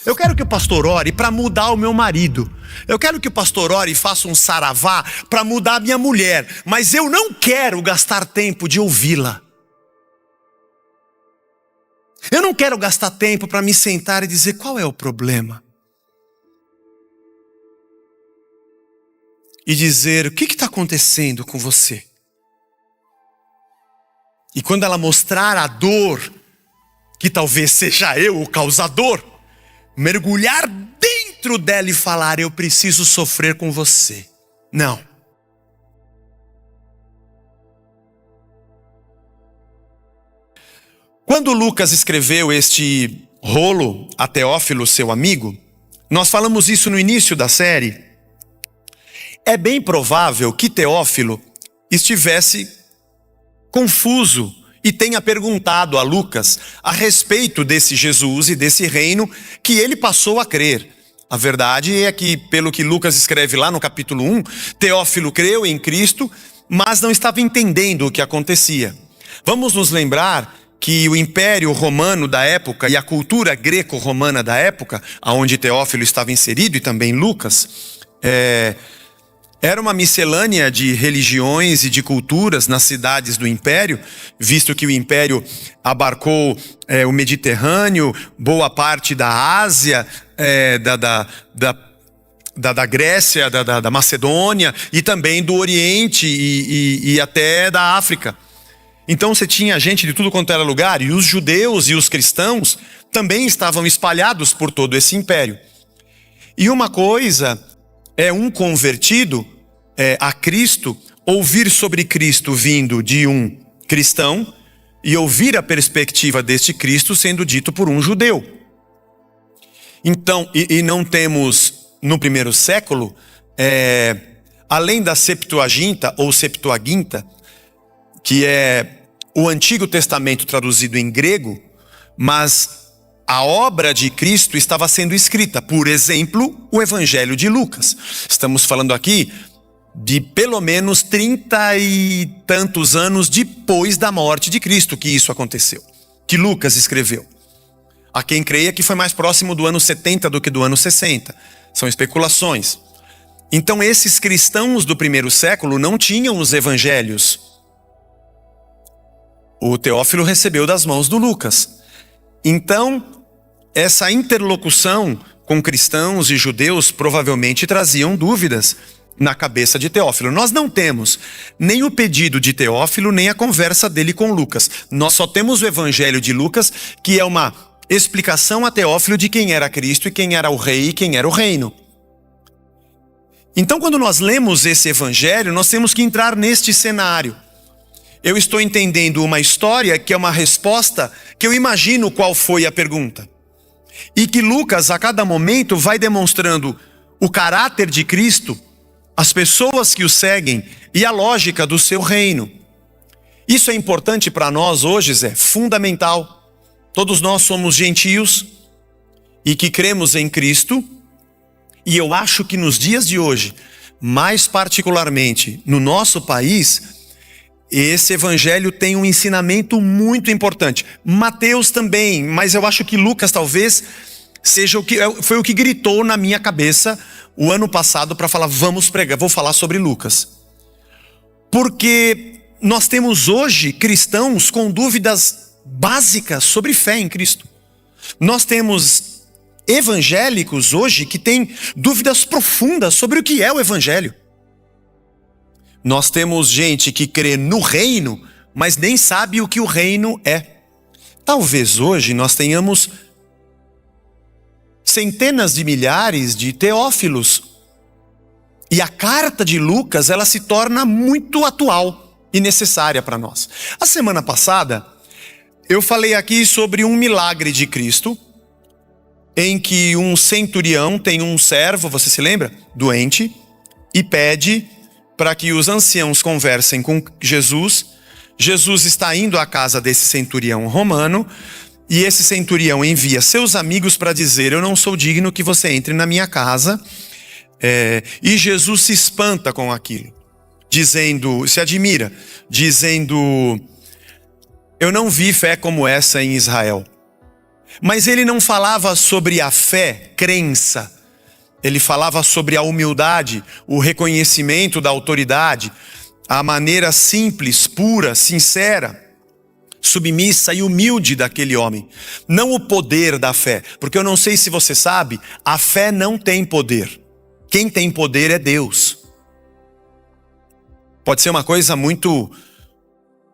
Eu quero que o pastor ore para mudar o meu marido. Eu quero que o pastor ore e faça um saravá para mudar a minha mulher. Mas eu não quero gastar tempo de ouvi-la. Eu não quero gastar tempo para me sentar e dizer qual é o problema. E dizer, o que está acontecendo com você? E quando ela mostrar a dor, que talvez seja eu o causador, mergulhar dentro dela e falar, eu preciso sofrer com você. Não. Quando Lucas escreveu este rolo a Teófilo, seu amigo, nós falamos isso no início da série. É bem provável que Teófilo estivesse confuso e tenha perguntado a Lucas a respeito desse Jesus e desse reino que ele passou a crer. A verdade é que, pelo que Lucas escreve lá no capítulo 1, Teófilo creu em Cristo, mas não estava entendendo o que acontecia. Vamos nos lembrar que o Império Romano da época e a cultura greco-romana da época, onde Teófilo estava inserido e também Lucas, era uma miscelânea de religiões e de culturas nas cidades do Império, visto que o Império abarcou o Mediterrâneo, boa parte da Ásia, da Grécia, da Macedônia e também do Oriente e até da África. Então você tinha gente de tudo quanto era lugar, e os judeus e os cristãos também estavam espalhados por todo esse império. E uma coisa é um convertido a Cristo, ouvir sobre Cristo vindo de um cristão e ouvir a perspectiva deste Cristo sendo dito por um judeu. Então, e não temos no primeiro século, além da Septuaginta ou Septuaginta, que é o Antigo Testamento traduzido em grego, mas a obra de Cristo estava sendo escrita, por exemplo, o Evangelho de Lucas. Estamos falando aqui de pelo menos 30 e tantos anos depois da morte de Cristo que isso aconteceu, que Lucas escreveu. Há quem creia que foi mais próximo do ano 70 do que do ano 60. São especulações. Então esses cristãos do primeiro século não tinham os evangelhos. O Teófilo recebeu das mãos do Lucas. Então, essa interlocução com cristãos e judeus provavelmente traziam dúvidas na cabeça de Teófilo. Nós não temos nem o pedido de Teófilo, nem a conversa dele com Lucas. Nós só temos o evangelho de Lucas, que é uma explicação a Teófilo de quem era Cristo e quem era o rei e quem era o reino. Então, quando nós lemos esse evangelho, nós temos que entrar neste cenário. Eu estou entendendo uma história que é uma resposta que eu imagino qual foi a pergunta. E que Lucas, a cada momento, vai demonstrando o caráter de Cristo, as pessoas que o seguem e a lógica do seu reino. Isso é importante para nós hoje, Zé, fundamental. Todos nós somos gentios e que cremos em Cristo. E eu acho que nos dias de hoje, mais particularmente no nosso país, esse evangelho tem um ensinamento muito importante. Mateus também, mas eu acho que Lucas talvez seja foi o que gritou na minha cabeça o ano passado para falar, vamos pregar, vou falar sobre Lucas. Porque nós temos hoje cristãos com dúvidas básicas sobre fé em Cristo. Nós temos evangélicos hoje que têm dúvidas profundas sobre o que é o evangelho. Nós temos gente que crê no reino, mas nem sabe o que o reino é. Talvez hoje nós tenhamos centenas de milhares de teófilos. E a carta de Lucas, ela se torna muito atual e necessária para nós. A semana passada, eu falei aqui sobre um milagre de Cristo, em que um centurião tem um servo, você se lembra? Doente, e pede para que os anciãos conversem com Jesus. Jesus está indo à casa desse centurião romano, e esse centurião envia seus amigos para dizer, eu não sou digno que você entre na minha casa. E Jesus se espanta com aquilo, dizendo, se admira, dizendo, eu não vi fé como essa em Israel. Mas ele não falava sobre a fé, crença. Ele falava sobre a humildade, o reconhecimento da autoridade, a maneira simples, pura, sincera, submissa e humilde daquele homem. Não o poder da fé, porque eu não sei se você sabe, a fé não tem poder. Quem tem poder é Deus. Pode ser uma coisa muito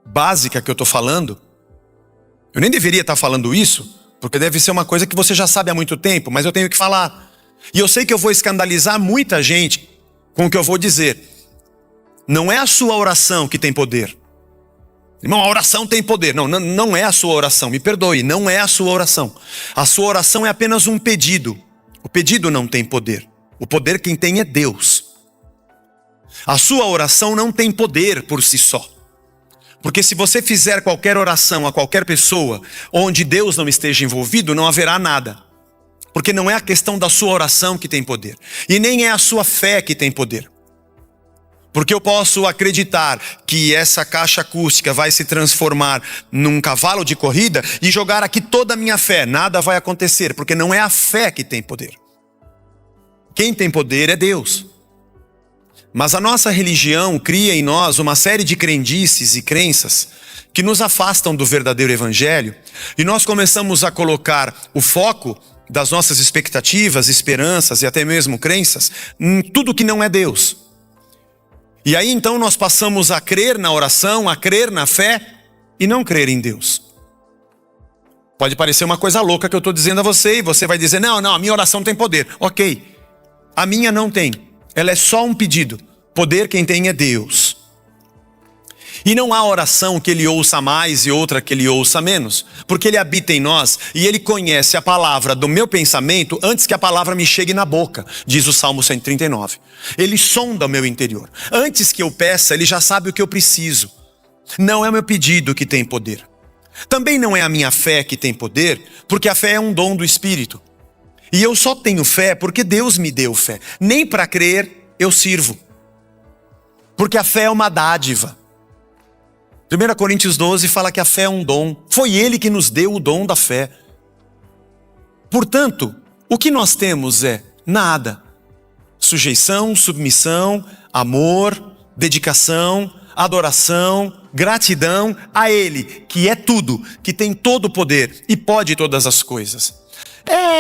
básica que eu estou falando. Eu nem deveria estar falando isso, porque deve ser uma coisa que você já sabe há muito tempo, mas eu tenho que falar. E eu sei que eu vou escandalizar muita gente com o que eu vou dizer. Não é a sua oração que tem poder. Irmão, a oração tem poder. Não é a sua oração, me perdoe, não é a sua oração. A sua oração é apenas um pedido. O pedido não tem poder. O poder quem tem é Deus. A sua oração não tem poder por si só. Porque se você fizer qualquer oração a qualquer pessoa, onde Deus não esteja envolvido, não haverá nada. Porque não é a questão da sua oração que tem poder. E nem é a sua fé que tem poder. Porque eu posso acreditar que essa caixa acústica vai se transformar num cavalo de corrida e jogar aqui toda a minha fé. Nada vai acontecer, porque não é a fé que tem poder. Quem tem poder é Deus. Mas a nossa religião cria em nós uma série de crendices e crenças que nos afastam do verdadeiro evangelho, e nós começamos a colocar o foco das nossas expectativas, esperanças e até mesmo crenças em tudo que não é Deus. E aí então nós passamos a crer na oração, a crer na fé e não crer em Deus. Pode parecer uma coisa louca que eu estou dizendo a você, e você vai dizer, não, a minha oração tem poder. Ok, a minha não tem. Ela é só um pedido. Poder quem tem é Deus. E não há oração que ele ouça mais e outra que ele ouça menos. Porque ele habita em nós e ele conhece a palavra do meu pensamento antes que a palavra me chegue na boca, diz o Salmo 139. Ele sonda o meu interior. Antes que eu peça, ele já sabe o que eu preciso. Não é o meu pedido que tem poder. Também não é a minha fé que tem poder, porque a fé é um dom do Espírito. E eu só tenho fé porque Deus me deu fé. Nem para crer eu sirvo. Porque a fé é uma dádiva. 1 Coríntios 12 fala que a fé é um dom. Foi Ele que nos deu o dom da fé. Portanto, o que nós temos é nada. Sujeição, submissão, amor, dedicação, adoração, gratidão a Ele, que é tudo, que tem todo o poder e pode todas as coisas.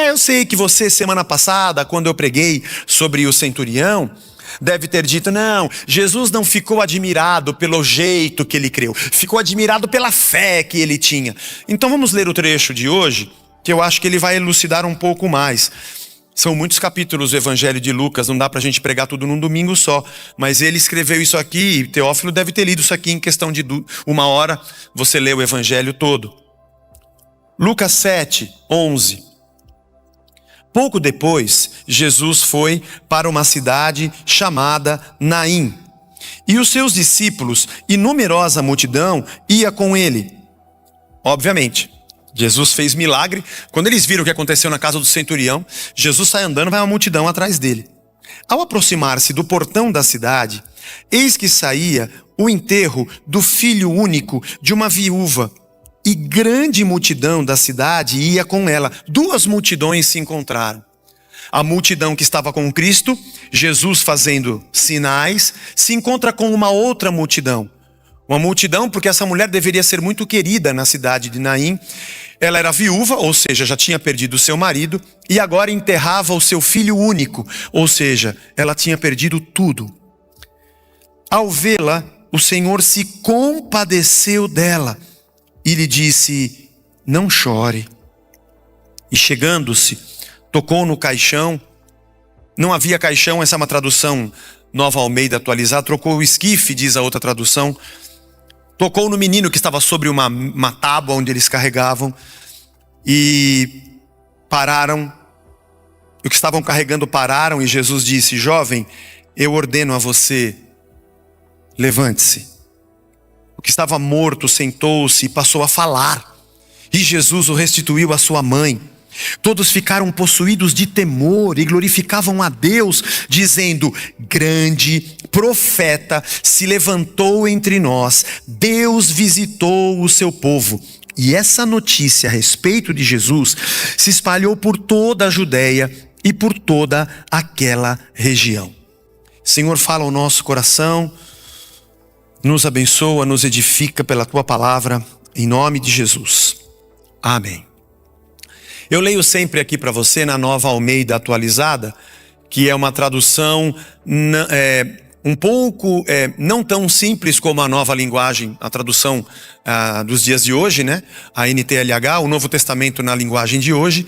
Eu sei que você, semana passada, quando eu preguei sobre o centurião, deve ter dito, não, Jesus não ficou admirado pelo jeito que ele creu, ficou admirado pela fé que ele tinha. Então vamos ler o trecho de hoje, que eu acho que ele vai elucidar um pouco mais. São muitos capítulos do Evangelho de Lucas, não dá pra gente pregar tudo num domingo só, mas ele escreveu isso aqui, e Teófilo deve ter lido isso aqui em questão de 1 hora, você lê o Evangelho todo. Lucas 7, 11. Pouco depois, Jesus foi para uma cidade chamada Naim. E os seus discípulos e numerosa multidão ia com ele. Obviamente, Jesus fez milagre. Quando eles viram o que aconteceu na casa do centurião, Jesus sai andando, vai uma multidão atrás dele. Ao aproximar-se do portão da cidade, eis que saía o enterro do filho único de uma viúva. E grande multidão da cidade ia com ela. Duas multidões se encontraram. A multidão que estava com Cristo, Jesus fazendo sinais, se encontra com uma outra multidão. Uma multidão porque essa mulher deveria ser muito querida na cidade de Naim. Ela era viúva, ou seja, já tinha perdido o seu marido, e agora enterrava o seu filho único, ou seja, ela tinha perdido tudo. Ao vê-la, o Senhor se compadeceu dela e lhe disse, não chore. E chegando-se, tocou no caixão. Não havia caixão, essa é uma tradução Nova Almeida atualizada. Trocou o esquife, diz a outra tradução. Tocou no menino que estava sobre uma tábua onde eles carregavam. E pararam. O que estavam carregando pararam e Jesus disse, jovem, eu ordeno a você, levante-se. O que estava morto sentou-se e passou a falar. E Jesus o restituiu à sua mãe. Todos ficaram possuídos de temor e glorificavam a Deus, dizendo, grande profeta se levantou entre nós. Deus visitou o seu povo. E essa notícia a respeito de Jesus se espalhou por toda a Judéia e por toda aquela região. Senhor, fala ao nosso coração, nos abençoa, nos edifica pela Tua palavra, em nome de Jesus. Amém. Eu leio sempre aqui para você na Nova Almeida Atualizada, que é uma tradução um pouco não tão simples como a nova linguagem, a tradução dos dias de hoje, né? A NTLH, o Novo Testamento na linguagem de hoje.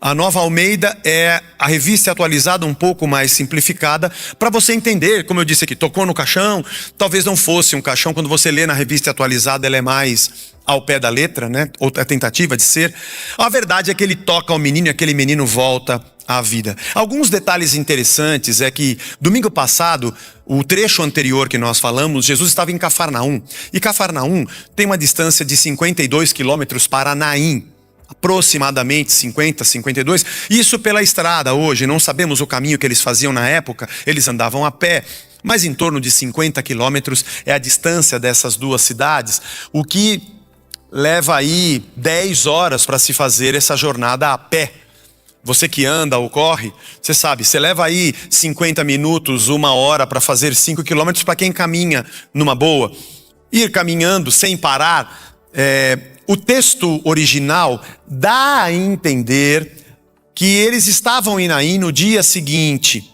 A Nova Almeida é a revista atualizada um pouco mais simplificada, para você entender, como eu disse aqui, tocou no caixão, talvez não fosse um caixão, quando você lê na revista atualizada ela é mais ao pé da letra, né? Ou a tentativa de ser. A verdade é que ele toca ao menino e aquele menino volta à vida. Alguns detalhes interessantes é que domingo passado, o trecho anterior que nós falamos, Jesus estava em Cafarnaum. E Cafarnaum tem uma distância de 52 quilômetros para Naim. Aproximadamente 50, 52. Isso pela estrada hoje, não sabemos o caminho que eles faziam na época, eles andavam a pé. Mas em torno de 50 quilômetros é a distância dessas duas cidades, o que leva aí 10 horas para se fazer essa jornada a pé. Você que anda ou corre, você sabe, você leva aí 50 minutos, 1 hora para fazer 5 quilômetros para quem caminha numa boa. Ir caminhando sem parar, o texto original dá a entender que eles estavam em Naim no dia seguinte.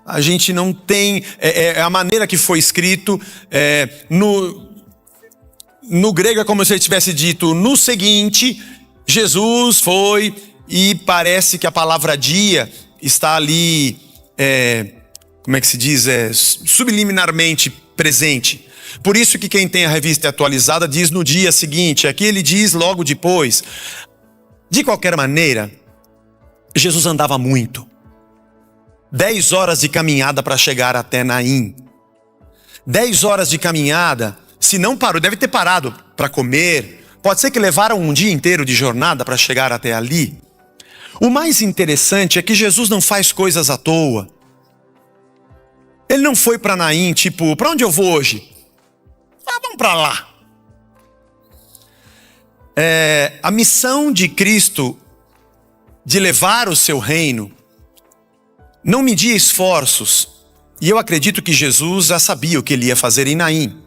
A gente não tem, a maneira que foi escrito, no grego é como se ele tivesse dito, no seguinte, Jesus foi... E parece que a palavra dia está ali, como é que se diz? Subliminarmente presente. Por isso que quem tem a revista atualizada diz no dia seguinte, aqui ele diz logo depois. De qualquer maneira, Jesus andava muito. 10 horas de caminhada para chegar até Naim. 10 horas de caminhada, se não parou, deve ter parado para comer. Pode ser que levaram um dia inteiro de jornada para chegar até ali. O mais interessante é que Jesus não faz coisas à toa. Ele não foi para Naim, tipo, para onde eu vou hoje? Vamos para lá. A missão de Cristo de levar o seu reino não media esforços. E eu acredito que Jesus já sabia o que ele ia fazer em Naim.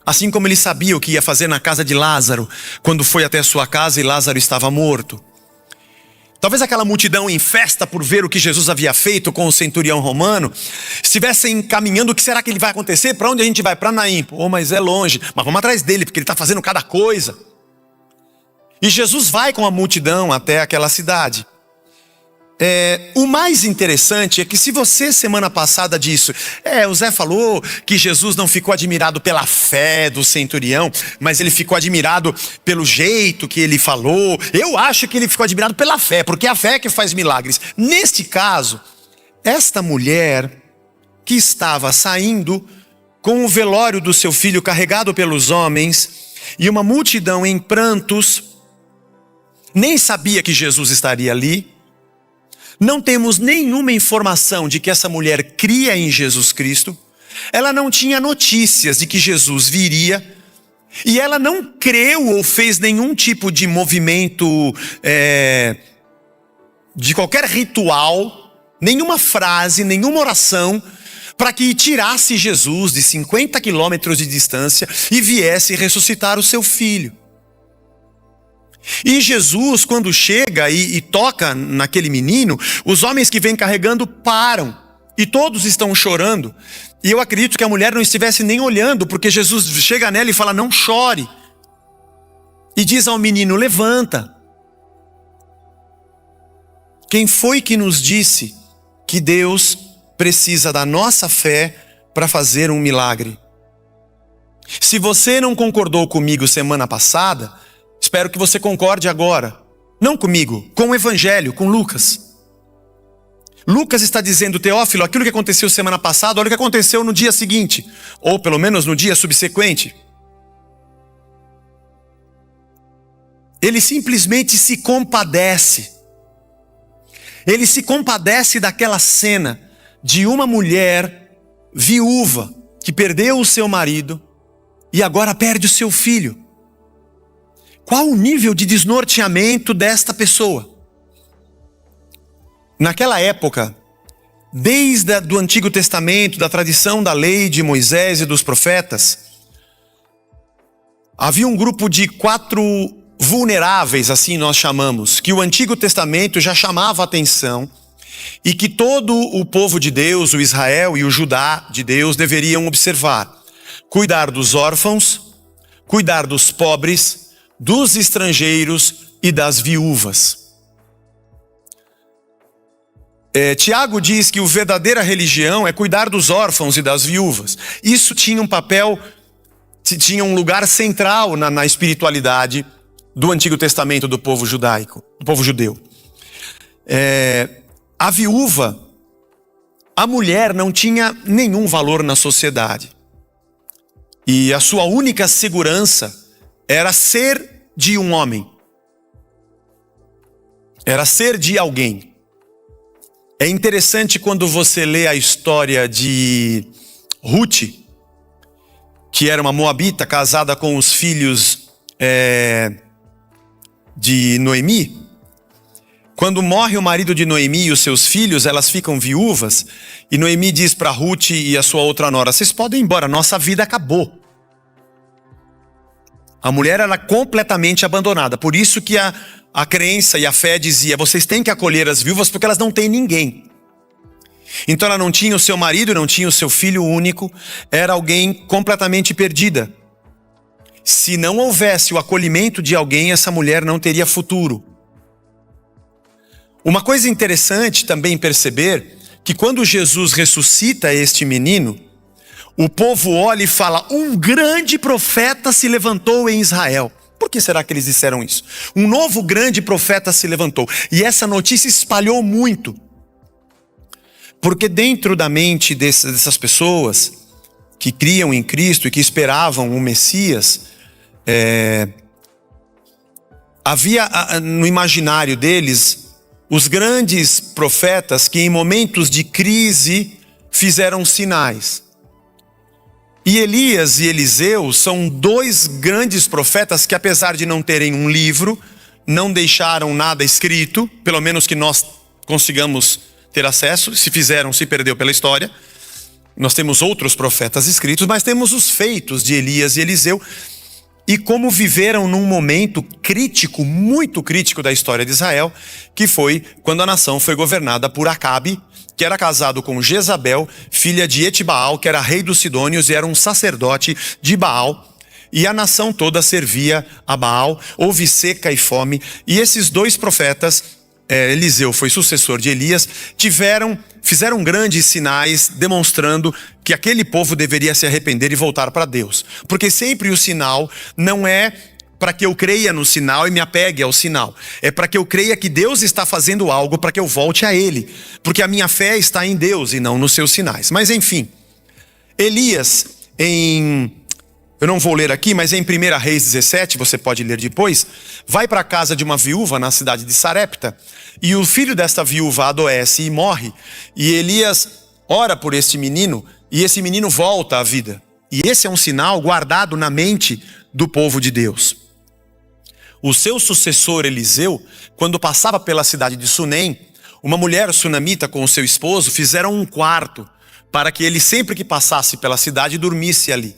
Assim como ele sabia o que ia fazer na casa de Lázaro, quando foi até sua casa e Lázaro estava morto. Talvez aquela multidão em festa por ver o que Jesus havia feito com o centurião romano, estivessem caminhando, o que será que ele vai acontecer? Para onde a gente vai? Para Naim. Pô, mas é longe. Mas vamos atrás dele, porque ele está fazendo cada coisa. E Jesus vai com a multidão até aquela cidade. O mais interessante é que se você semana passada disse, o Zé falou que Jesus não ficou admirado pela fé do centurião, mas ele ficou admirado pelo jeito que ele falou. Eu acho que ele ficou admirado pela fé, porque é a fé que faz milagres. Neste caso, esta mulher que estava saindo com o velório do seu filho carregado pelos homens e uma multidão em prantos, nem sabia que Jesus estaria ali. Não temos nenhuma informação de que essa mulher cria em Jesus Cristo. Ela não tinha notícias de que Jesus viria. E ela não creu ou fez nenhum tipo de movimento, de qualquer ritual, nenhuma frase, nenhuma oração, para que tirasse Jesus de 50 quilômetros de distância e viesse ressuscitar o seu filho. E Jesus, quando chega e toca naquele menino, os homens que vêm carregando param. E todos estão chorando. E eu acredito que a mulher não estivesse nem olhando, porque Jesus chega nela e fala, não chore. E diz ao menino, levanta. Quem foi que nos disse que Deus precisa da nossa fé para fazer um milagre? Se você não concordou comigo semana passada, espero que você concorde agora. Não comigo, com o Evangelho, com Lucas. Lucas está dizendo, Teófilo, aquilo que aconteceu semana passada, olha o que aconteceu no dia seguinte. Ou pelo menos no dia subsequente. Ele simplesmente se compadece. Ele se compadece daquela cena de uma mulher viúva que perdeu o seu marido e agora perde o seu filho. Qual o nível de desnorteamento desta pessoa? Naquela época, desde o Antigo Testamento, da tradição da lei de Moisés e dos profetas, havia um grupo de 4 vulneráveis, assim nós chamamos, que o Antigo Testamento já chamava a atenção e que todo o povo de Deus, o Israel e o Judá de Deus deveriam observar. Cuidar dos órfãos, cuidar dos pobres, dos estrangeiros e das viúvas. Tiago diz que a verdadeira religião é cuidar dos órfãos e das viúvas. Isso tinha um papel, tinha um lugar central na espiritualidade do Antigo Testamento do povo judaico, do povo judeu. A viúva, a mulher não tinha nenhum valor na sociedade. E a sua única segurança era ser de um homem. Era ser de alguém. É interessante quando você lê a história de Ruth, que era uma moabita casada com os filhos de Noemi. Quando morre o marido de Noemi e os seus filhos, elas ficam viúvas. E Noemi diz para Ruth e a sua outra nora: vocês podem ir embora, nossa vida acabou. A mulher era completamente abandonada. Por isso que a crença e a fé dizia: vocês têm que acolher as viúvas porque elas não têm ninguém. Então ela não tinha o seu marido, não tinha o seu filho único, era alguém completamente perdida. Se não houvesse o acolhimento de alguém, essa mulher não teria futuro. Uma coisa interessante também perceber, que quando Jesus ressuscita este menino, o povo olha e fala: um grande profeta se levantou em Israel. Por que será que eles disseram isso? Um novo grande profeta se levantou. E essa notícia espalhou muito. Porque dentro da mente dessas pessoas que criam em Cristo e que esperavam o Messias, havia no imaginário deles os grandes profetas que em momentos de crise fizeram sinais. E Elias e Eliseu são 2 grandes profetas que, apesar de não terem um livro, não deixaram nada escrito, pelo menos que nós consigamos ter acesso. Se fizeram, se perdeu pela história. Nós temos outros profetas escritos, mas temos os feitos de Elias e Eliseu e como viveram num momento crítico, muito crítico da história de Israel, que foi quando a nação foi governada por Acabe, que era casado com Jezabel, filha de Etibaal, que era rei dos Sidônios e era um sacerdote de Baal. E a nação toda servia a Baal, houve seca e fome. E esses 2 profetas, Eliseu foi sucessor de Elias, fizeram grandes sinais demonstrando que aquele povo deveria se arrepender e voltar para Deus. Porque sempre o sinal não é para que eu creia no sinal e me apegue ao sinal. É para que eu creia que Deus está fazendo algo para que eu volte a Ele. Porque a minha fé está em Deus e não nos seus sinais. Mas enfim, Elias, eu não vou ler aqui, mas em 1 Reis 17, você pode ler depois, vai para a casa de uma viúva na cidade de Sarepta, e o filho desta viúva adoece e morre, e Elias ora por este menino, e esse menino volta à vida. E esse é um sinal guardado na mente do povo de Deus. O seu sucessor Eliseu, quando passava pela cidade de Sunem, uma mulher sunamita com o seu esposo fizeram um quarto para que ele sempre que passasse pela cidade dormisse ali.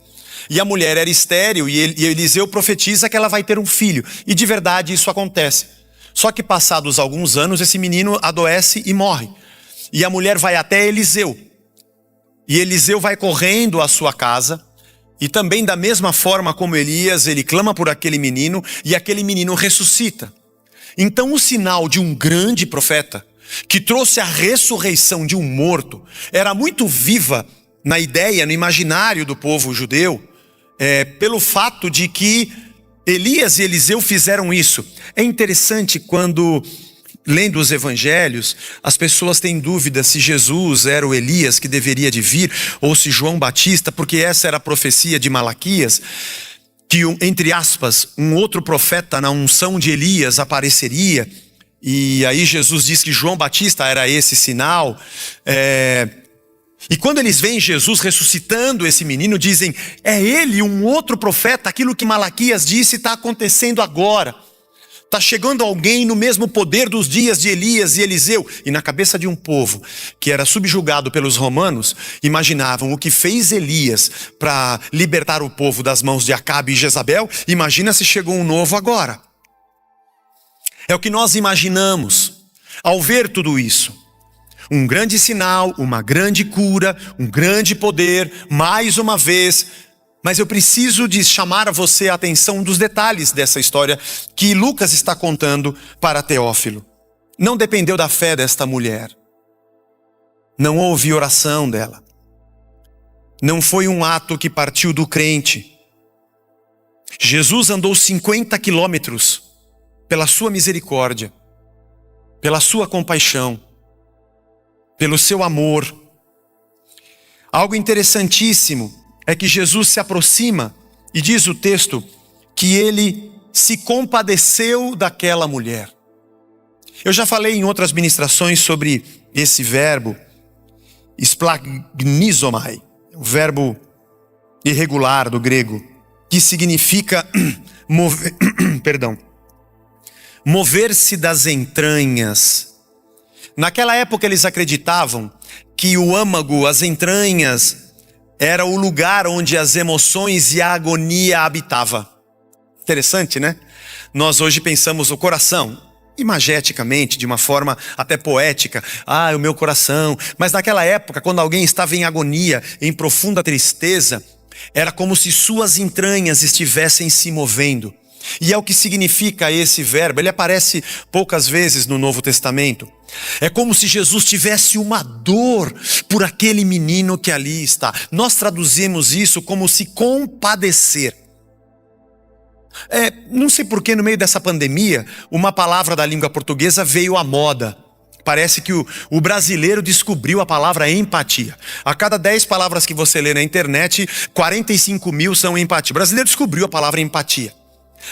E a mulher era estéril e Eliseu profetiza que ela vai ter um filho. E de verdade isso acontece. Só que passados alguns anos esse menino adoece e morre. E a mulher vai até Eliseu. E Eliseu vai correndo à sua casa. E também da mesma forma como Elias, ele clama por aquele menino e aquele menino ressuscita. Então o sinal de um grande profeta que trouxe a ressurreição de um morto era muito viva na ideia, no imaginário do povo judeu, pelo fato de que Elias e Eliseu fizeram isso. É interessante quando, lendo os evangelhos, as pessoas têm dúvida se Jesus era o Elias que deveria de vir, ou se João Batista, porque essa era a profecia de Malaquias, que, entre aspas, um outro profeta na unção de Elias apareceria, e aí Jesus diz que João Batista era esse sinal. E quando eles veem Jesus ressuscitando esse menino, dizem: é ele, um outro profeta, aquilo que Malaquias disse está acontecendo agora. Está chegando alguém no mesmo poder dos dias de Elias e Eliseu. E na cabeça de um povo que era subjugado pelos romanos, imaginavam o que fez Elias para libertar o povo das mãos de Acabe e Jezabel. Imagina se chegou um novo agora. É o que nós imaginamos ao ver tudo isso. Um grande sinal, uma grande cura, um grande poder, mais uma vez. Mas eu preciso de chamar a você a atenção dos detalhes dessa história que Lucas está contando para Teófilo. Não dependeu da fé desta mulher. Não houve oração dela. Não foi um ato que partiu do crente. Jesus andou 50 quilômetros pela sua misericórdia, pela sua compaixão, pelo seu amor. Algo interessantíssimo é que Jesus se aproxima e diz o texto que ele se compadeceu daquela mulher. Eu já falei em outras ministrações sobre esse verbo, splagnizomai, o verbo irregular do grego, que significa mover-se das entranhas. Naquela época eles acreditavam que o âmago, as entranhas, era o lugar onde as emoções e a agonia habitavam. Interessante, né? Nós hoje pensamos o coração, imageticamente, de uma forma até poética. Ah, o meu coração. Mas naquela época, quando alguém estava em agonia, em profunda tristeza, era como se suas entranhas estivessem se movendo. E é o que significa esse verbo. Ele aparece poucas vezes no Novo Testamento. É como se Jesus tivesse uma dor por aquele menino que ali está. Nós traduzimos isso como se compadecer. Não sei por que no meio dessa pandemia, uma palavra da língua portuguesa veio à moda. Parece que o brasileiro descobriu a palavra empatia. A cada 10 palavras que você lê na internet, 45 mil são empatia. O brasileiro descobriu a palavra empatia.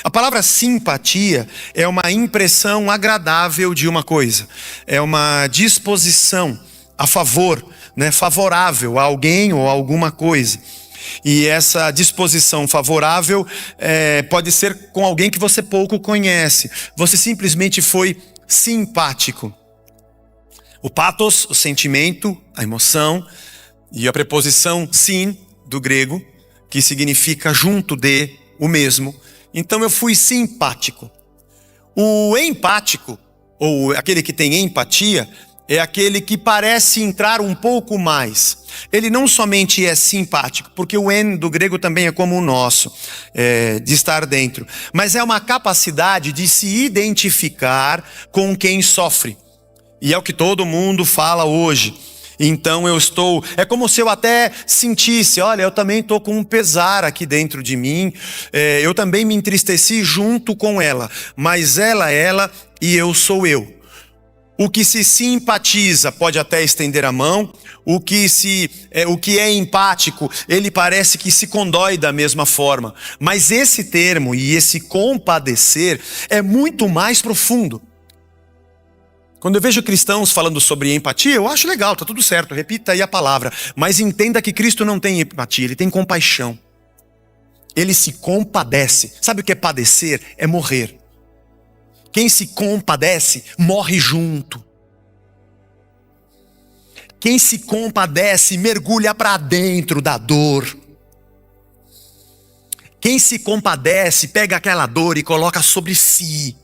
A palavra simpatia é uma impressão agradável de uma coisa. É uma disposição a favor, né, favorável a alguém ou a alguma coisa. E essa disposição favorável pode ser com alguém que você pouco conhece. Você simplesmente foi simpático. O pathos, o sentimento, a emoção, e a preposição sin, do grego, que significa junto de, o mesmo. Então eu fui simpático. O empático, ou aquele que tem empatia, é aquele que parece entrar um pouco mais. Ele não somente é simpático, porque o en do grego também é como o nosso, de estar dentro. Mas é uma capacidade de se identificar com quem sofre. E é o que todo mundo fala hoje. Então é como se eu até sentisse, olha, eu também estou com um pesar aqui dentro de mim, eu também me entristeci junto com ela, mas ela e eu sou eu. O que se simpatiza pode até estender a mão, o que é empático, ele parece que se condói da mesma forma, mas esse termo e esse compadecer é muito mais profundo. Quando eu vejo cristãos falando sobre empatia, eu acho legal, tá tudo certo, repita aí a palavra. Mas entenda que Cristo não tem empatia, ele tem compaixão. Ele se compadece. Sabe o que é padecer? É morrer. Quem se compadece, morre junto. Quem se compadece, mergulha para dentro da dor. Quem se compadece, pega aquela dor e coloca sobre si.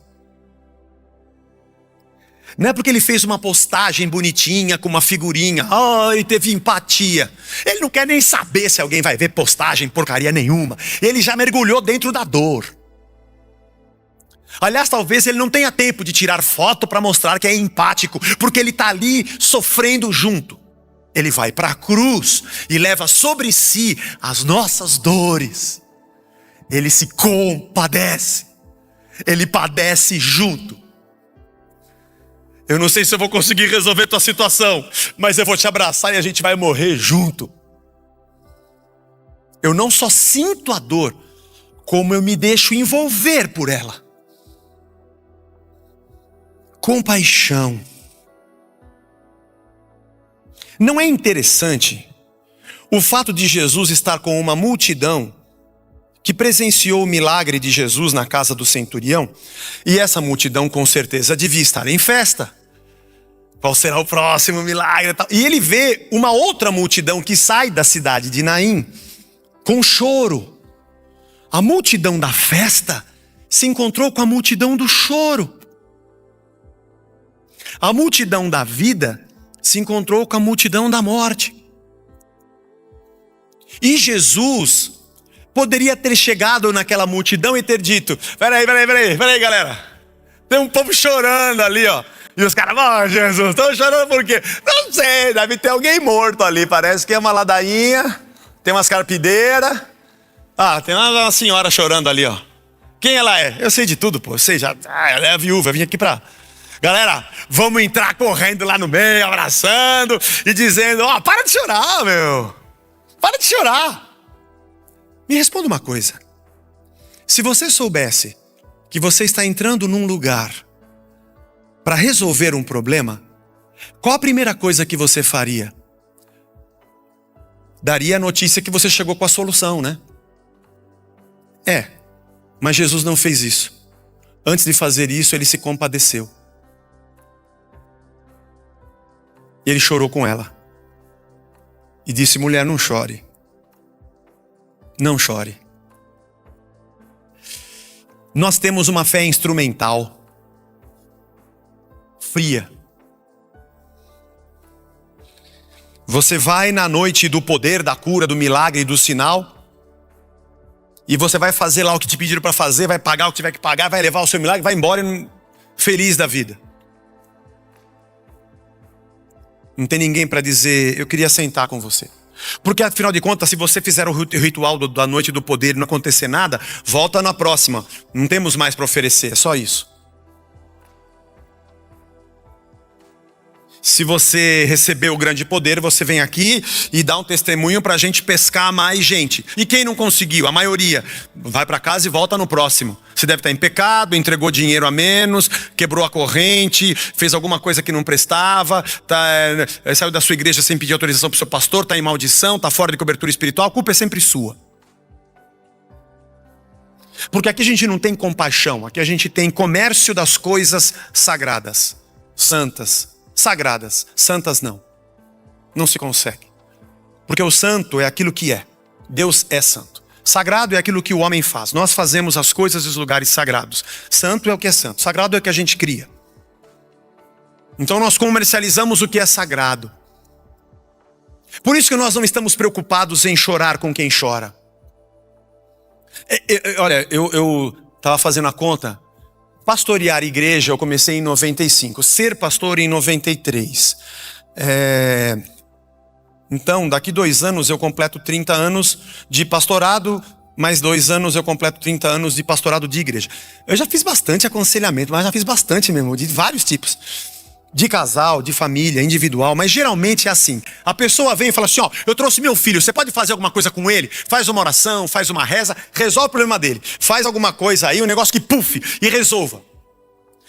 Não é porque ele fez uma postagem bonitinha com uma figurinha, e teve empatia. Ele não quer nem saber se alguém vai ver postagem, porcaria nenhuma. Ele já mergulhou dentro da dor. Aliás, talvez ele não tenha tempo de tirar foto para mostrar que é empático, porque ele está ali sofrendo junto. Ele vai para a cruz e leva sobre si as nossas dores. Ele se compadece. Ele padece junto. Eu não sei se eu vou conseguir resolver tua situação, mas eu vou te abraçar e a gente vai morrer junto. Eu não só sinto a dor, como eu me deixo envolver por ela. Compaixão. Não é interessante o fato de Jesus estar com uma multidão que presenciou o milagre de Jesus na casa do centurião, e essa multidão com certeza devia estar em festa. Qual será o próximo milagre? E ele vê uma outra multidão que sai da cidade de Naim com choro. A multidão da festa se encontrou com a multidão do choro. A multidão da vida se encontrou com a multidão da morte. E Jesus poderia ter chegado naquela multidão e ter dito: peraí, galera. Tem um povo chorando ali, ó. E os caras, Jesus, estão chorando por quê? Não sei, deve ter alguém morto ali. Parece que é uma ladainha, tem umas carpideiras. Tem uma senhora chorando ali, ó. Quem ela é? Eu sei de tudo, pô. Eu sei já. Ela é a viúva, eu vim aqui pra... Galera, vamos entrar correndo lá no meio, abraçando e dizendo: para de chorar, meu. Para de chorar. Me responda uma coisa. Se você soubesse que você está entrando num lugar para resolver um problema, qual a primeira coisa que você faria? Daria a notícia que você chegou com a solução, né? Mas Jesus não fez isso. Antes de fazer isso, ele se compadeceu. E ele chorou com ela. E disse: mulher, não chore. Não chore. Nós temos uma fé instrumental, fria. Você vai na noite do poder, da cura, do milagre e do sinal, e você vai fazer lá o que te pediram para fazer, vai pagar o que tiver que pagar, vai levar o seu milagre, vai embora feliz da vida. Não tem ninguém para dizer: eu queria sentar com você. Porque afinal de contas, se você fizer o ritual da noite do poder e não acontecer nada, volta na próxima. Não temos mais para oferecer, é só isso. Se você recebeu o grande poder, você vem aqui e dá um testemunho para a gente pescar mais gente. E quem não conseguiu? A maioria vai para casa e volta no próximo. Você deve estar em pecado, entregou dinheiro a menos, quebrou a corrente, fez alguma coisa que não prestava, saiu da sua igreja sem pedir autorização para o seu pastor, está em maldição, está fora de cobertura espiritual. A culpa é sempre sua. Porque aqui a gente não tem compaixão, aqui a gente tem comércio das coisas sagradas, santas. Sagradas, santas não. Não se consegue. Porque o santo é aquilo que é. Deus é santo. Sagrado é aquilo que o homem faz. Nós fazemos as coisas dos lugares sagrados. Santo é o que é santo. Sagrado é o que a gente cria. Então nós comercializamos o que é sagrado. Por isso que nós não estamos preocupados em chorar com quem chora. Olha, eu estava fazendo a conta. Pastorear igreja eu comecei em 95, ser pastor em 93. Então, daqui 2 anos eu completo 30 anos de pastorado, mais 2 anos eu completo 30 anos de pastorado de igreja. Eu já fiz bastante aconselhamento, mas já fiz bastante mesmo, de vários tipos. De casal, de família, individual, mas geralmente é assim. A pessoa vem e fala assim: eu trouxe meu filho, você pode fazer alguma coisa com ele? Faz uma oração, faz uma reza, resolve o problema dele. Faz alguma coisa aí, um negócio que e resolva.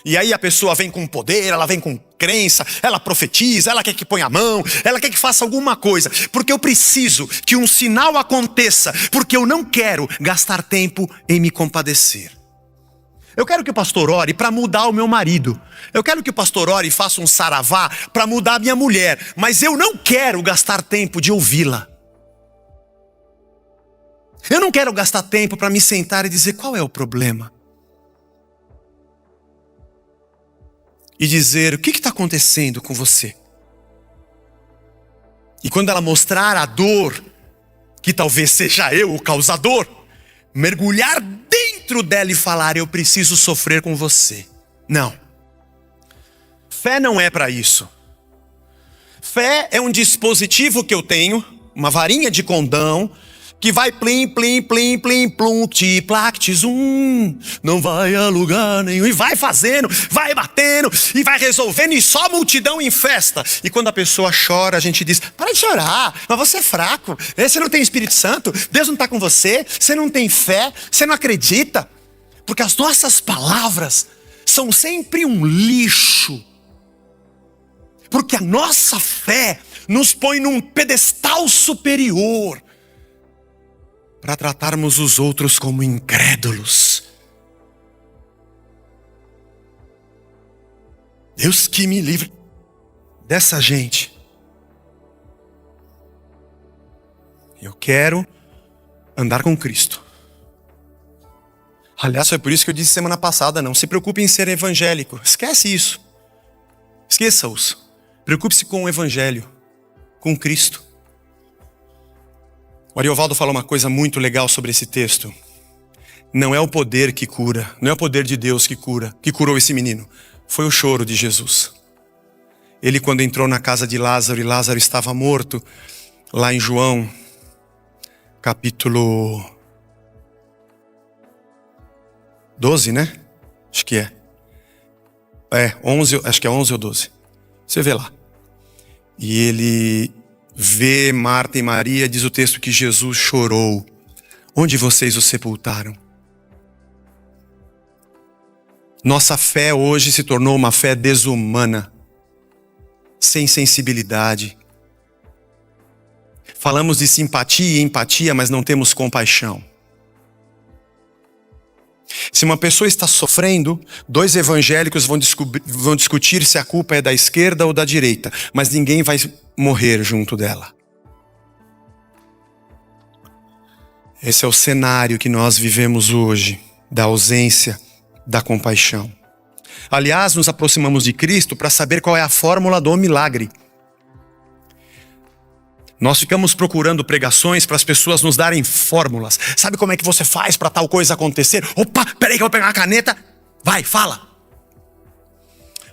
E aí a pessoa vem com poder, ela vem com crença, ela profetiza, ela quer que ponha a mão, ela quer que faça alguma coisa. Porque eu preciso que um sinal aconteça, porque eu não quero gastar tempo em me compadecer. Eu quero que o pastor ore para mudar o meu marido. Eu quero que o pastor ore e faça um saravá para mudar a minha mulher. Mas eu não quero gastar tempo de ouvi-la. Eu não quero gastar tempo para me sentar e dizer: qual é o problema? E dizer: o que está acontecendo com você? E quando ela mostrar a dor, que talvez seja eu o causador, mergulhar dentro dela e falar: eu preciso sofrer com você. Não. Fé não é para isso. Fé é um dispositivo que eu tenho, uma varinha de condão, que vai plim, plim, plim, plim, plum, ti, plac, zum, não vai a lugar nenhum. E vai fazendo, vai batendo, e vai resolvendo, e só multidão em festa. E quando a pessoa chora, a gente diz: para de chorar, mas você é fraco, você não tem Espírito Santo, Deus não está com você, você não tem fé, você não acredita. Porque as nossas palavras são sempre um lixo. porque a nossa fé nos põe num pedestal superior para tratarmos os outros como incrédulos. Deus que me livre dessa gente. Eu quero andar com Cristo. Aliás, foi por isso que eu disse semana passada, não se preocupe em ser evangélico. Esquece isso. Esqueça-os. Preocupe-se com o evangelho, com Cristo. O Ariovaldo falou uma coisa muito legal sobre esse texto. Não é o poder que cura, não é o poder de Deus que curou esse menino. Foi o choro de Jesus. Ele, quando entrou na casa de Lázaro e Lázaro estava morto, lá em João, capítulo 12, né? Acho que é. 11, acho que é 11 ou 12. Você vê lá. E ele vê Marta e Maria, diz o texto que Jesus chorou. Onde vocês o sepultaram? Nossa fé hoje se tornou uma fé desumana, sem sensibilidade. Falamos de simpatia e empatia, mas não temos compaixão. Se uma pessoa está sofrendo, dois evangélicos vão discutir se a culpa é da esquerda ou da direita, mas ninguém vai morrer junto dela. Esse é o cenário que nós vivemos hoje, da ausência da compaixão. Aliás, nos aproximamos de Cristo para saber qual é a fórmula do milagre. Nós ficamos procurando pregações para as pessoas nos darem fórmulas. Sabe como é que você faz para tal coisa acontecer? Opa, peraí que eu vou pegar uma caneta. Vai, fala.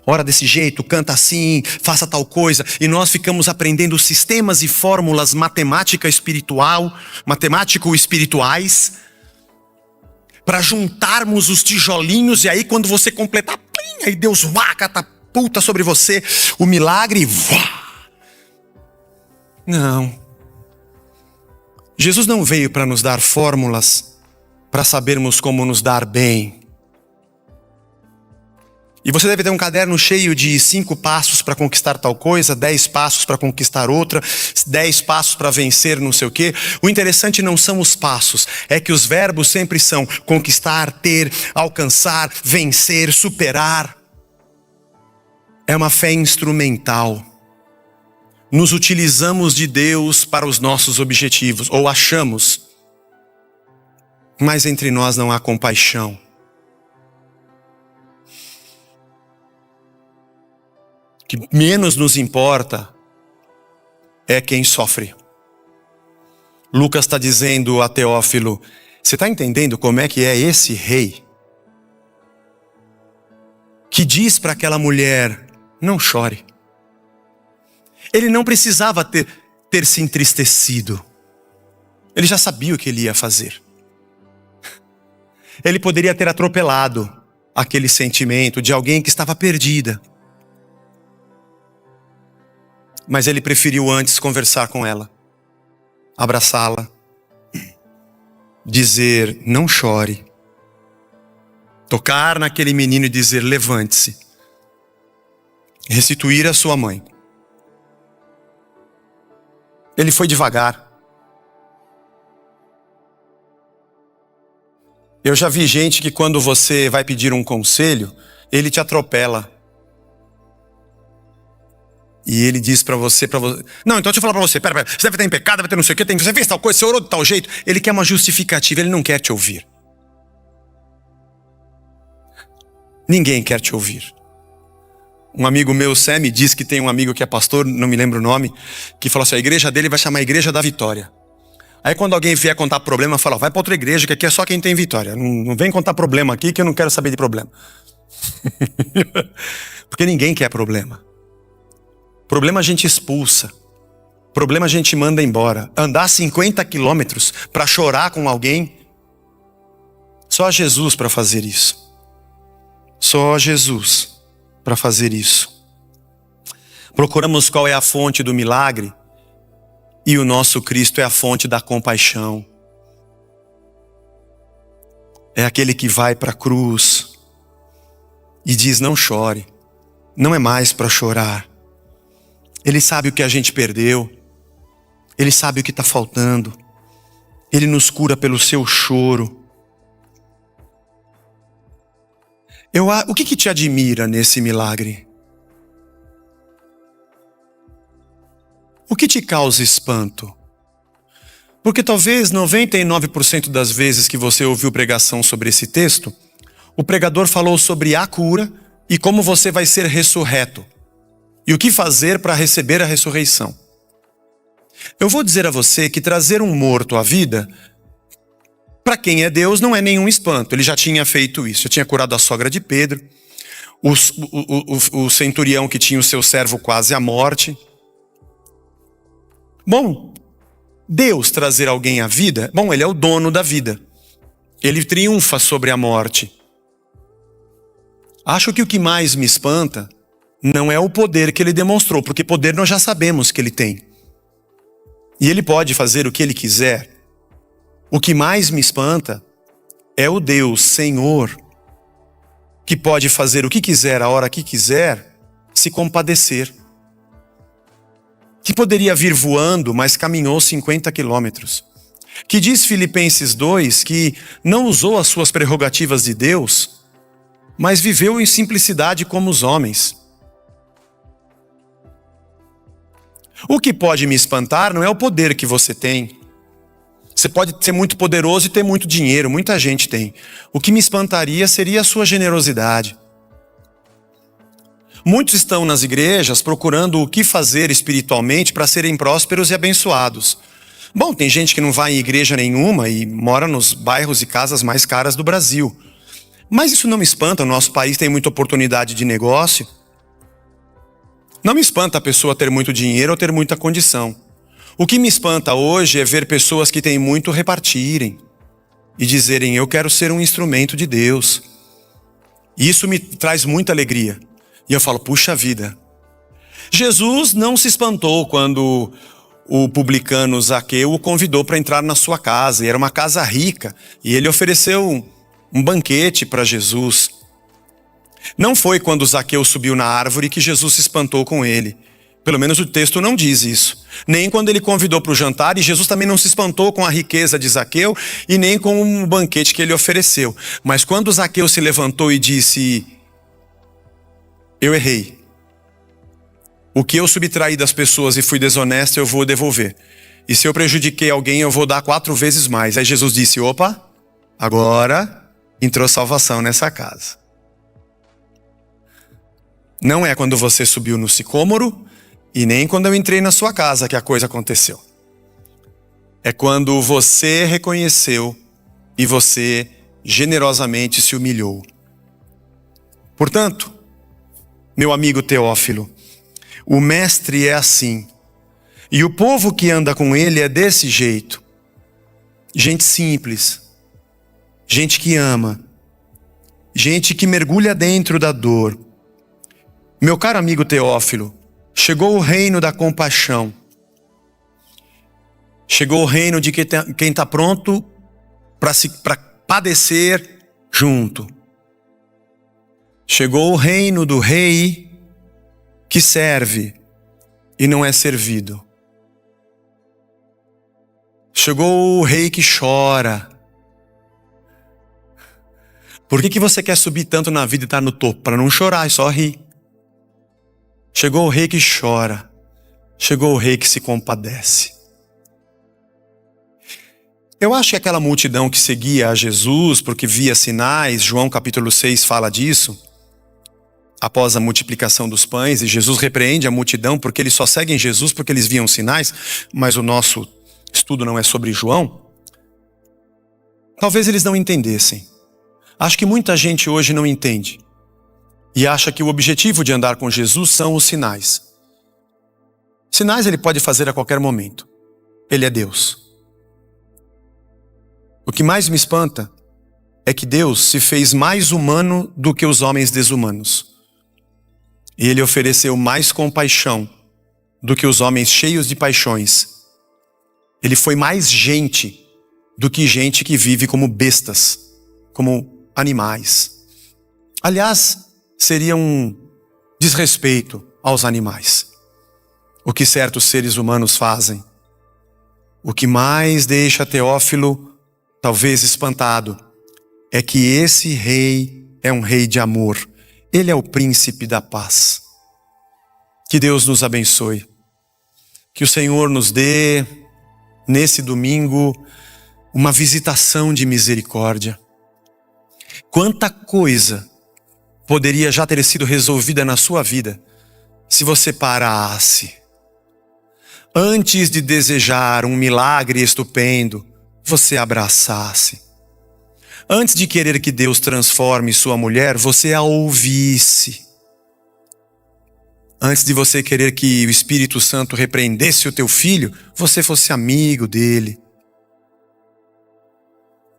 Ora desse jeito, canta assim, faça tal coisa. E nós ficamos aprendendo sistemas e fórmulas matemático-espirituais, para juntarmos os tijolinhos, e aí quando você completar, plim, aí Deus catapulta sobre você o milagre. Não. Jesus não veio para nos dar fórmulas para sabermos como nos dar bem. E você deve ter um caderno cheio de 5 passos para conquistar tal coisa, 10 passos para conquistar outra, 10 passos para vencer não sei o quê. O interessante não são os passos, é que os verbos sempre são conquistar, ter, alcançar, vencer, superar. É uma fé instrumental. Nos utilizamos de Deus para os nossos objetivos, ou achamos, mas entre nós não há compaixão. O que menos nos importa é quem sofre. Lucas está dizendo a Teófilo, você está entendendo como é que é esse rei? Que diz para aquela mulher, não chore. Ele não precisava ter se entristecido. Ele já sabia o que ele ia fazer. Ele poderia ter atropelado aquele sentimento de alguém que estava perdida. Mas ele preferiu antes conversar com ela, abraçá-la, dizer, não chore. Tocar naquele menino e dizer, levante-se. Restituir a sua mãe. Ele foi devagar. Eu já vi gente que quando você vai pedir um conselho, ele te atropela. E ele diz pra você, não, então deixa eu falar pra você, pera, você deve estar em pecado, deve ter não sei o que, você fez tal coisa, você orou de tal jeito. Ele quer uma justificativa, ele não quer te ouvir. Ninguém quer te ouvir. Um amigo meu, Sam, diz que tem um amigo que é pastor, não me lembro o nome, que falou assim, a igreja dele vai chamar a Igreja da Vitória. Aí quando alguém vier contar problema, fala, vai pra outra igreja, que aqui é só quem tem vitória. Não vem contar problema aqui, que eu não quero saber de problema. Porque ninguém quer problema. Problema a gente expulsa. Problema a gente manda embora. Andar 50 quilômetros para chorar com alguém. Só Jesus para fazer isso. Só Jesus para fazer isso. Procuramos qual é a fonte do milagre. E o nosso Cristo é a fonte da compaixão. É aquele que vai para a cruz e diz, não chore. Não é mais para chorar. Ele sabe o que a gente perdeu. Ele sabe o que está faltando. Ele nos cura pelo seu choro. O que te admira nesse milagre? O que te causa espanto? Porque talvez 99% das vezes que você ouviu pregação sobre esse texto, o pregador falou sobre a cura e como você vai ser ressurreto. E o que fazer para receber a ressurreição. Eu vou dizer a você que trazer um morto à vida, para quem é Deus, não é nenhum espanto. Ele já tinha feito isso. Já tinha curado a sogra de Pedro, o centurião que tinha o seu servo quase à morte. Bom, Deus trazer alguém à vida, bom, ele é o dono da vida. Ele triunfa sobre a morte. Acho que o que mais me espanta não é o poder que ele demonstrou, porque poder nós já sabemos que ele tem. E ele pode fazer o que ele quiser. O que mais me espanta é o Deus, Senhor, que pode fazer o que quiser, a hora que quiser, se compadecer. Que poderia vir voando, mas caminhou 50 quilômetros. Que diz Filipenses 2 que não usou as suas prerrogativas de Deus, mas viveu em simplicidade como os homens. O que pode me espantar não é o poder que você tem. Você pode ser muito poderoso e ter muito dinheiro, muita gente tem. O que me espantaria seria a sua generosidade. Muitos estão nas igrejas procurando o que fazer espiritualmente para serem prósperos e abençoados. Bom, tem gente que não vai em igreja nenhuma e mora nos bairros e casas mais caras do Brasil. Mas isso não me espanta, o nosso país tem muita oportunidade de negócio. Não me espanta a pessoa ter muito dinheiro ou ter muita condição. O que me espanta hoje é ver pessoas que têm muito repartirem e dizerem, eu quero ser um instrumento de Deus. E isso me traz muita alegria. E eu falo, puxa vida. Jesus não se espantou quando o publicano Zaqueu o convidou para entrar na sua casa. E era uma casa rica. E ele ofereceu um banquete para Jesus. Não foi quando Zaqueu subiu na árvore que Jesus se espantou com ele. Pelo menos o texto não diz isso. Nem quando ele convidou para o jantar, e Jesus também não se espantou com a riqueza de Zaqueu e nem com o banquete que ele ofereceu. Mas quando Zaqueu se levantou e disse, eu errei. O que eu subtraí das pessoas e fui desonesto, eu vou devolver. E se eu prejudiquei alguém, eu vou dar 4 vezes mais. Aí Jesus disse, opa, agora entrou salvação nessa casa. Não é quando você subiu no sicômoro e nem quando eu entrei na sua casa que a coisa aconteceu. É quando você reconheceu e você generosamente se humilhou. Portanto, meu amigo Teófilo, o mestre é assim. E o povo que anda com ele é desse jeito. Gente simples. Gente que ama. Gente que mergulha dentro da dor. Meu caro amigo Teófilo, chegou o reino da compaixão. Chegou o reino de quem está pronto para padecer junto. Chegou o reino do rei que serve e não é servido. Chegou o rei que chora. Por que você quer subir tanto na vida e estar no topo? Para não chorar e só rir. Chegou o rei que chora. Chegou o rei que se compadece. Eu acho que aquela multidão que seguia a Jesus porque via sinais, João capítulo 6 fala disso, após a multiplicação dos pães, e Jesus repreende a multidão porque eles só seguem Jesus porque eles viam sinais, mas o nosso estudo não é sobre João. Talvez eles não entendessem. Acho que muita gente hoje não entende. E acha que o objetivo de andar com Jesus são os sinais. Sinais ele pode fazer a qualquer momento. Ele é Deus. O que mais me espanta é que Deus se fez mais humano do que os homens desumanos. E ele ofereceu mais compaixão do que os homens cheios de paixões. Ele foi mais gente do que gente que vive como bestas, como animais. Aliás, seria um desrespeito aos animais. o que certos seres humanos fazem. O que mais deixa Teófilo, talvez espantado, é que esse rei é um rei de amor. Ele é o príncipe da paz. Que Deus nos abençoe. Que o Senhor nos dê, nesse domingo, uma visitação de misericórdia. Quanta coisa poderia já ter sido resolvida na sua vida se você parasse. Antes de desejar um milagre estupendo, você abraçasse. Antes de querer que Deus transforme sua mulher, você a ouvisse. Antes de você querer que o Espírito Santo repreendesse o teu filho, você fosse amigo dele.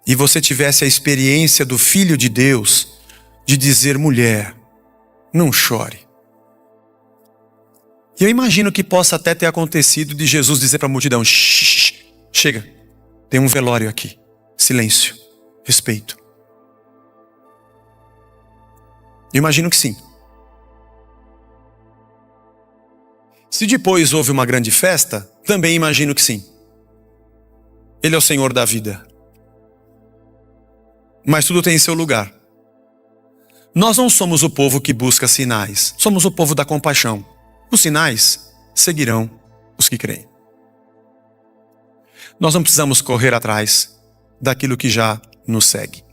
E você tivesse a experiência do Filho de Deus de dizer: mulher, não chore. E eu imagino que possa até ter acontecido de Jesus dizer para a multidão: shh, chega, tem um velório aqui. Silêncio, respeito. Eu imagino que sim. Se depois houve uma grande festa, também imagino que sim. Ele é o Senhor da vida. Mas tudo tem seu lugar. Nós não somos o povo que busca sinais, somos o povo da compaixão. Os sinais seguirão os que creem. Nós não precisamos correr atrás daquilo que já nos segue.